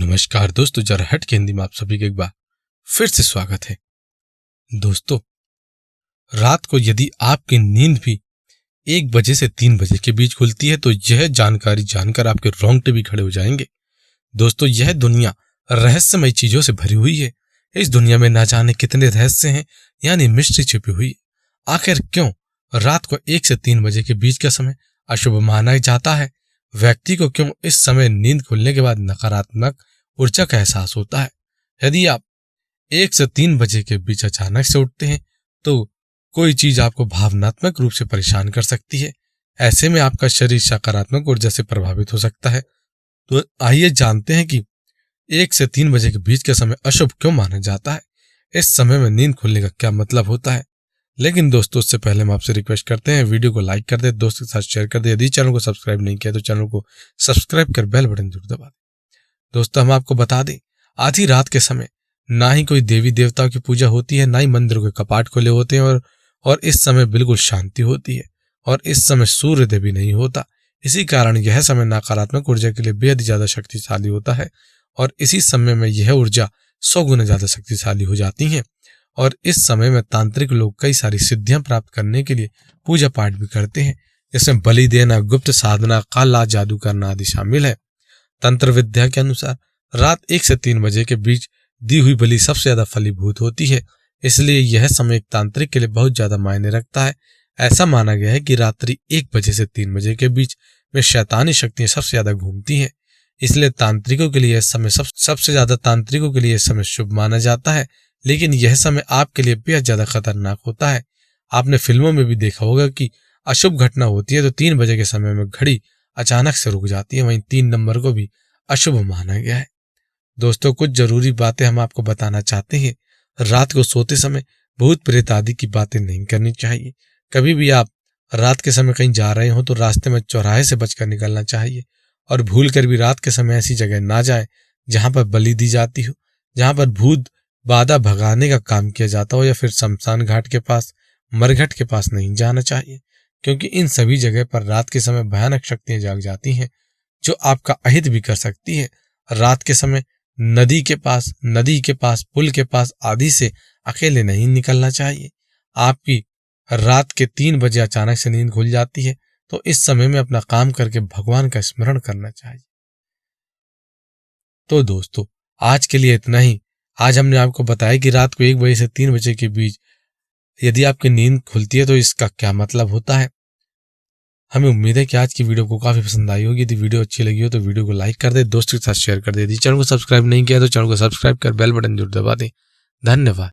नमस्कार दोस्तों, जरा हट के हिंदी में आप सभी का एक बार फिर से स्वागत है। दोस्तों, रात को यदि आपकी नींद भी 1 बजे से 3 बजे के बीच खुलती है तो यह जानकारी जानकर आपके रोंगटे भी खड़े हो जाएंगे। दोस्तों, यह दुनिया रहस्यमय चीजों से भरी हुई है। इस दुनिया में ना जाने कितने रहस्य हैं, यानी मिस्ट्री छिपी हुई है। आखिर क्यों रात को 1 से 3 बजे के बीच का समय अशुभ माना जाता है? व्यक्ति को क्यों इस समय नींद खुलने के बाद नकारात्मक ऊर्जा का एहसास होता है? यदि आप 1 से 3 बजे के बीच अचानक से उठते हैं तो कोई चीज आपको भावनात्मक रूप से परेशान कर सकती है। ऐसे में आपका शरीर सकारात्मक ऊर्जा से प्रभावित हो सकता है। तो आइए जानते हैं कि 1 से 3 बजे के बीच का समय अशुभ क्यों माना जाता है। इस समय में नींद खुलने का क्या मतलब होता है। लेकिन दोस्तों, उससे पहले हम आपसे रिक्वेस्ट करते हैं, वीडियो को लाइक कर दे, दोस्तों के साथ शेयर कर दे। यदि चैनल को सब्सक्राइब नहीं किया तो चैनल को सब्सक्राइब कर बेल बटन जरूर दबा दें। दोस्तों, हम आपको बता दें, आधी रात के समय ना ही कोई देवी देवताओं की पूजा होती है, ना ही मंदिरों के कपाट खुले होते हैं और इस समय बिल्कुल शांति होती है और इस समय सूर्योदय भी नहीं होता। इसी कारण यह समय नकारात्मक ऊर्जा के लिए बेहद ज्यादा शक्तिशाली होता है और इसी समय में यह ऊर्जा 100 गुना ज्यादा शक्तिशाली हो जाती है। और इस समय में तांत्रिक लोग कई सारी सिद्धियां प्राप्त करने के लिए पूजा पाठ भी करते हैं, जिसमें बलि देना, गुप्त साधना, काला जादू करना आदि शामिल है। तंत्र विद्या के अनुसार रात 1 से 3 बजे के बीच दी हुई बलि सबसे ज्यादा फलीभूत होती है, इसलिए यह समय एक तांत्रिक के लिए बहुत ज्यादा मायने रखता है। ऐसा माना गया है कि रात्रि 1 बजे से 3 बजे के बीच में शैतानी शक्तियां सबसे ज्यादा घूमती हैं, इसलिए तांत्रिकों के लिए यह समय सबसे ज्यादा तांत्रिकों के लिए यह समय शुभ माना जाता है। लेकिन यह समय आपके लिए बेहद ज्यादा खतरनाक होता है। आपने फिल्मों में भी देखा होगा कि अशुभ घटना होती है तो 3 बजे के समय में घड़ी अचानक से रुक जाती है, वहीं 3 नंबर को भी अशुभ माना गया है। दोस्तों, कुछ जरूरी बातें हम आपको बताना चाहते हैं। रात को सोते समय भूत प्रेत आदि की बातें नहीं करनी चाहिए। कभी भी आप रात के समय कहीं जा रहे हो तो रास्ते में चौराहे से बचकर निकलना चाहिए और भूल कर भी रात के समय ऐसी जगह ना जाए जहां पर बलि दी जाती हो, जहां पर भूत बाधा भगाने का काम किया जाता हो, या फिर शमशान घाट के पास, मरघट के पास नहीं जाना चाहिए, क्योंकि इन सभी जगह पर रात के समय भयानक शक्तियां जाग जाती हैं जो आपका अहित भी कर सकती है। रात के समय नदी के पास, पुल के पास आदि से अकेले नहीं निकलना चाहिए। आपकी रात के 3 बजे अचानक से नींद खुल जाती है तो इस समय में अपना काम करके भगवान का स्मरण करना चाहिए। तो दोस्तों, आज के लिए इतना ही। आज हमने आपको बताया कि रात को 1 बजे से 3 बजे के बीच यदि आपकी नींद खुलती है तो इसका क्या मतलब होता है। हमें उम्मीद है कि आज की वीडियो को काफी पसंद आई होगी। यदि वीडियो अच्छी लगी हो तो वीडियो को लाइक कर दे, दोस्तों के साथ शेयर कर दे। यदि चैनल को सब्सक्राइब नहीं किया तो चैनल को सब्सक्राइब कर बेल बटन जरूर दबा दें। धन्यवाद।